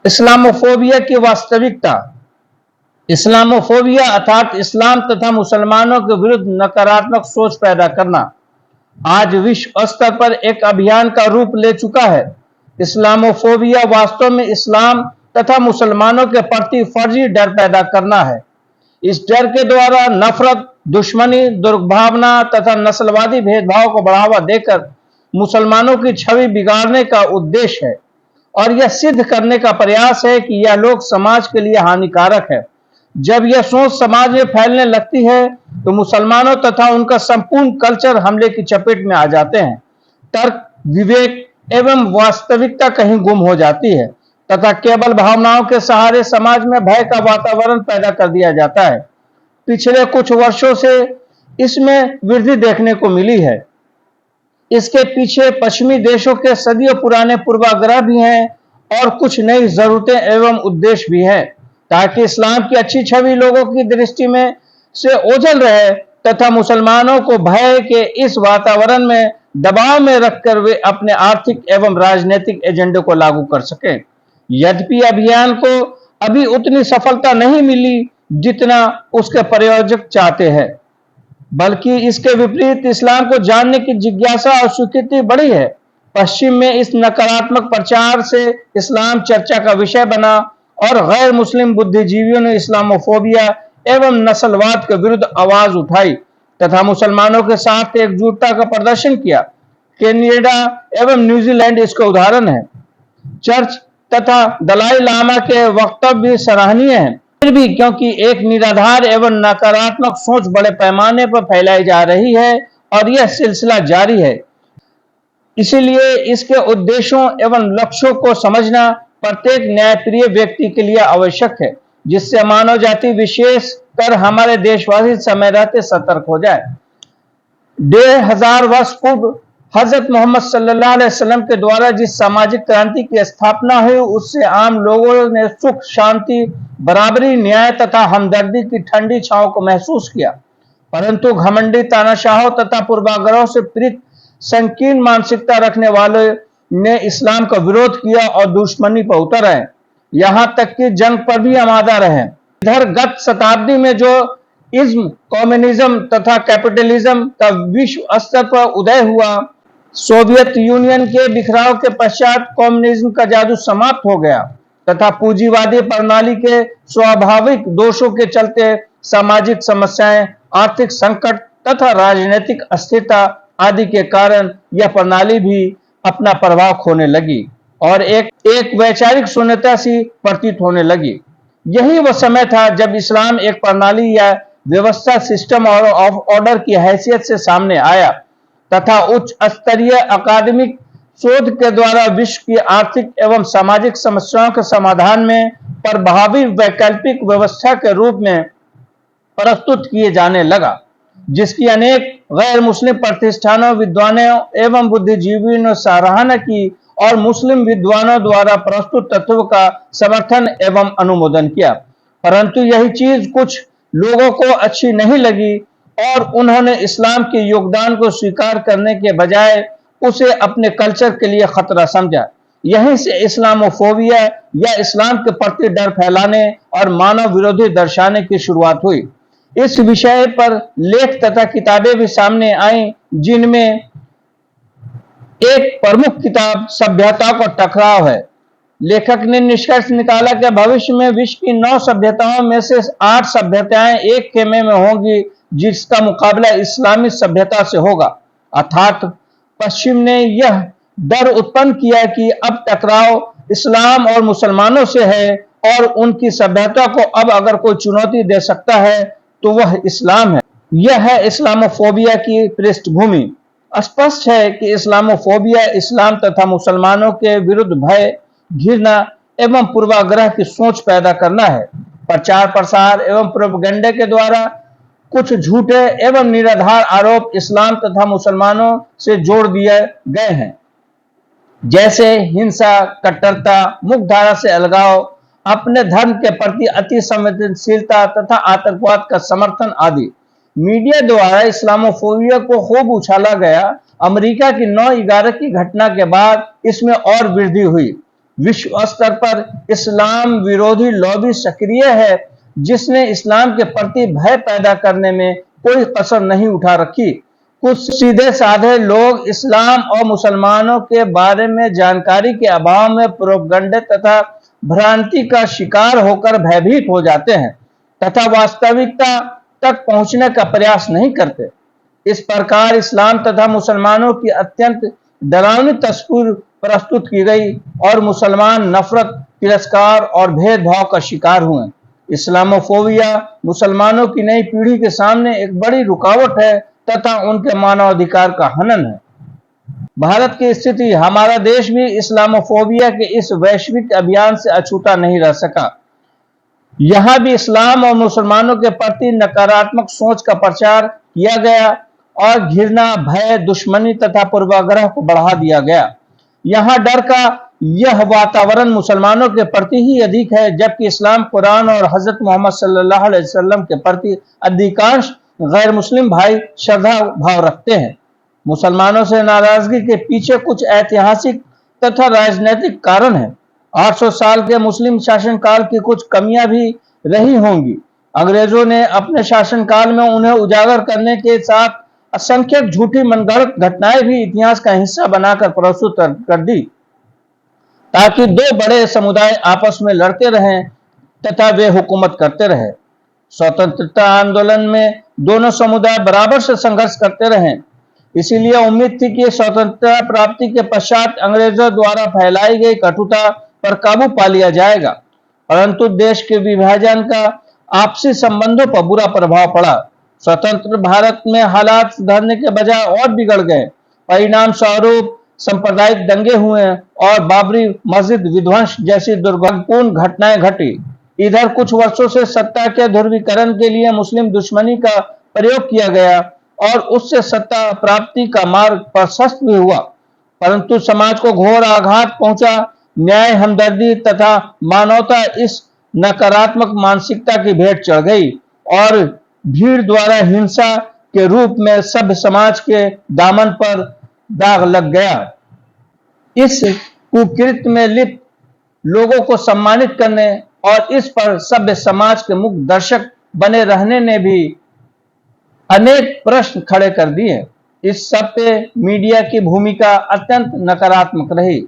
Islamophobia की वास्तविकता। Islamophobia अर्थात इस्लाम तथा मुसलमानों के विरुद्ध नकारात्मक सोच पैदा करना आज विश्व स्तर पर एक अभियान का रूप ले चुका है। इस्लामोफोबिया वास्तव में इस्लाम तथा मुसलमानों के प्रति फर्जी डर पैदा करना है। इस डर के द्वारा नफरत, दुश्मनी, दुर्भावना तथा नस्लवादी भेदभाव को बढ़ावा देकर मुसलमानों की छवि बिगाड़ने का उद्देश्य है और यह सिद्ध करने का प्रयास है कि यह लोग समाज के लिए हानिकारक है। जब यह सोच समाज में फैलने लगती है तो मुसलमानों तथा उनका संपूर्ण कल्चर हमले की चपेट में आ जाते हैं। तर्क, विवेक एवं वास्तविकता कहीं गुम हो जाती है तथा केवल भावनाओं के सहारे समाज में भय का वातावरण पैदा कर दिया जाता है। पिछले कुछ वर्षों से इसमें वृद्धि देखने को मिली है। इसके पीछे पश्चिमी देशों के सदियों पुराने पूर्वाग्रह भी हैं और कुछ नई जरूरतें एवं उद्देश्य भी हैं, ताकि इस्लाम की अच्छी छवि लोगों की दृष्टि में से ओझल रहे तथा मुसलमानों को भय के इस वातावरण में दबाव में रखकर वे अपने आर्थिक एवं राजनीतिक एजेंडे को लागू कर सकें। यद्यपि अभियान को अभी उतनी सफलता नहीं मिली जितना उसके प्रायोजक चाहते हैं, बल्कि इसके विपरीत इस्लाम को जानने की जिज्ञासा और स्वीकृति बढ़ी है। पश्चिम में इस नकारात्मक प्रचार से इस्लाम चर्चा का विषय बना और गैर मुस्लिम बुद्धिजीवियों ने इस्लामोफोबिया एवं नस्लवाद के विरुद्ध आवाज उठाई तथा मुसलमानों के साथ एकजुटता का प्रदर्शन किया। कनाडा एवं न्यूजीलैंड इसका उदाहरण है। चर्च तथा दलाई लामा के वक्तव्य भी सराहनीय हैं। फिर भी क्योंकि एक निराधार एवं नकारात्मक सोच बड़े पैमाने पर फैलाई जा रही है और यह सिलसिला जारी है, इसलिए इसके उद्देश्यों एवं लक्ष्यों को समझना प्रत्येक न्यायप्रिय व्यक्ति के लिए आवश्यक है, जिससे मानव जाति विशेष कर हमारे देशवासी समय रहते सतर्क हो जाए। 1500 वर्ष पूर्व हजरत मोहम्मद सल्लल्लाहु अलैहि वसल्लम के द्वारा जिस सामाजिक क्रांति की स्थापना हुई, उससे आम लोगों ने सुख, शांति, बराबरी, न्याय तथा हमदर्दी की ठंडी छांव को महसूस किया। परंतु घमंडी तानाशाहों तथा पूर्वाग्रहों से पीड़ित संकीर्ण मानसिकता रखने वालों ने इस्लाम का विरोध किया और दुश्मनी पर उतर आए, यहाँ तक कि जंग पर भी आमादा रहे। इधर गत शताब्दी में जो इज्म, कम्युनिज्म तथा कैपिटलिज्म का विश्व स्तर पर उदय हुआ, सोवियत यूनियन के बिखराव के पश्चात कम्युनिज्म का जादू समाप्त हो गया तथा पूंजीवादी प्रणाली के स्वाभाविक दोषों के चलते सामाजिक समस्याएं, आर्थिक संकट तथा राजनीतिक अस्थिरता आदि के कारण यह प्रणाली भी अपना प्रभाव खोने लगी और एक वैचारिक शून्यता सी प्रतीत होने लगी। यही वह समय था जब इस्लाम एक प्रणाली या व्यवस्था, सिस्टम और ऑर्डर की हैसियत से सामने आया तथा उच्च स्तरीय अकादमिक शोध के द्वारा विश्व की आर्थिक एवं सामाजिक समस्याओं के समाधान में प्रभावी वैकल्पिक व्यवस्था के रूप में प्रस्तुत किए जाने लगा, जिसकी अनेक गैर मुस्लिम प्रतिष्ठानों, विद्वानों एवं बुद्धिजीवियों ने सराहना की और मुस्लिम विद्वानों द्वारा प्रस्तुत तत्वों का समर्थन एवं अनुमोदन किया। परंतु यही चीज कुछ लोगों को अच्छी नहीं लगी और उन्होंने इस्लाम के योगदान को स्वीकार करने के बजाय उसे अपने कल्चर के लिए खतरा समझा। यहीं से इस्लामोफोबिया या इस्लाम के प्रति डर फैलाने और मानव विरोधी दर्शाने की शुरुआत हुई। इस विषय पर लेख तथा किताबें भी सामने आई, जिनमें एक प्रमुख किताब सभ्यता का टकराव है। लेखक ने निष्कर्ष निकाला कि भविष्य में विश्व की 9 सभ्यताओं में से 8 सभ्यताएं एक खेमे में होंगी, जिसका मुकाबला इस्लामी सभ्यता से होगा। अर्थात पश्चिम ने यह डर उत्पन्न किया कि अब टकराव इस्लाम और मुसलमानों से है और उनकी सभ्यता को अब अगर कोई चुनौती दे सकता है तो वह इस्लाम है। यह है इस्लामोफोबिया की पृष्ठभूमि। स्पष्ट है कि इस्लामोफोबिया इस्लाम तथा मुसलमानों के विरुद्ध भय, घृणा एवं पूर्वाग्रह की सोच पैदा करना है। प्रचार, प्रसार एवं प्रोपेगेंडा के द्वारा कुछ झूठे एवं निराधार आरोप इस्लाम तथा मुसलमानों से जोड़ दिए गए हैं, जैसे हिंसा, कट्टरता, मुख्यधारा से अलगाव, अपने धर्म के प्रति अति संवेदनशीलता तथा आतंकवाद का समर्थन आदि। मीडिया द्वारा इस्लामोफोबिया को खूब उछाला गया। अमेरिका की 9/11 की घटना के बाद इसमें और वृद्धि हुई। विश्व स्तर पर इस्लाम विरोधी लॉबी सक्रिय है, जिसने इस्लाम के प्रति भय पैदा करने में कोई कसर नहीं उठा रखी। कुछ सीधे साधे लोग इस्लाम और मुसलमानों के बारे में जानकारी के अभाव में प्रोपगंडे तथा भ्रांति का शिकार होकर भयभीत हो जाते हैं तथा वास्तविकता तक पहुंचने का प्रयास नहीं करते। इस प्रकार इस्लाम तथा मुसलमानों की अत्यंत डरावनी तस्वीर प्रस्तुत की गई और मुसलमान नफरत, तिरस्कार और भेदभाव का शिकार हुए। इस्लामोफोबिया मुसलमानों की नई पीढ़ी के सामने एक बड़ी रुकावट है तथा उनके मानवाधिकार का हनन है। भारत की स्थिति, हमारा देश भी इस्लामोफोबिया के इस वैश्विक अभियान से अछूता नहीं रह सका। यहां भी इस्लाम और मुसलमानों के प्रति नकारात्मक सोच का प्रचार किया गया और घृणा, भय, दुश्मनी तथा पूर्वाग्रह को बढ़ा दिया गया। यहां डर का यह वातावरण मुसलमानों के प्रति ही अधिक है, जबकि इस्लाम, कुरान और हजरत मोहम्मद सल्लल्लाहु अलैहि वसल्लम के प्रति अधिकांश गैर मुस्लिम भाई श्रद्धा भाव रखते हैं। मुसलमानों से नाराजगी के पीछे कुछ ऐतिहासिक तथा राजनीतिक कारण है। 800 साल के मुस्लिम शासनकाल की कुछ कमियां भी रही होंगी। अंग्रेजों ने अपने शासनकाल में उन्हें उजागर करने के साथ असंख्यक झूठी मनगढ़ंत घटनाएं भी इतिहास का हिस्सा बनाकर प्रस्तुत कर दी, ताकि दो बड़े समुदाय आपस में लड़ते रहें तथा वे हुकूमत करते रहे। स्वतंत्रता आंदोलन में दोनों समुदाय बराबर से संघर्ष करते रहे। इसीलिए उम्मीद थी कि स्वतंत्रता प्राप्ति के पश्चात अंग्रेजों द्वारा फैलाई गई कटुता पर काबू पा लिया जाएगा, परंतु देश के विभाजन का आपसी संबंधों पर बुरा प्रभाव पड़ा। स्वतंत्र भारत में हालात सुधरने के बजाय और बिगड़ गए। परिणाम स्वरूप सांप्रदायिक दंगे हुए और बाबरी मस्जिद विध्वंस जैसी दुर्भाग्यपूर्ण घटनाएं घटी। इधर कुछ वर्षों से सत्ता के ध्रुवीकरण के लिए मुस्लिम दुश्मनी का प्रयोग किया गया और उससे सत्ता प्राप्ति का मार्ग प्रशस्त भी हुआ, परंतु समाज को घोर आघात पहुंचा। न्याय, हमदर्दी तथा मानवता इस नकारात्मक मानसिकता की भेंट चढ़ गई और भीड़ द्वारा हिंसा के रूप में सभ्य समाज के दामन पर दाग लग गया। इस कुकृत्य में लिप्त लोगों को सम्मानित करने और इस पर सभ्य समाज के मुख्य दर्शक बने रहने ने भी अनेक प्रश्न खड़े कर दिए। इस सब पे मीडिया की भूमिका अत्यंत नकारात्मक रही।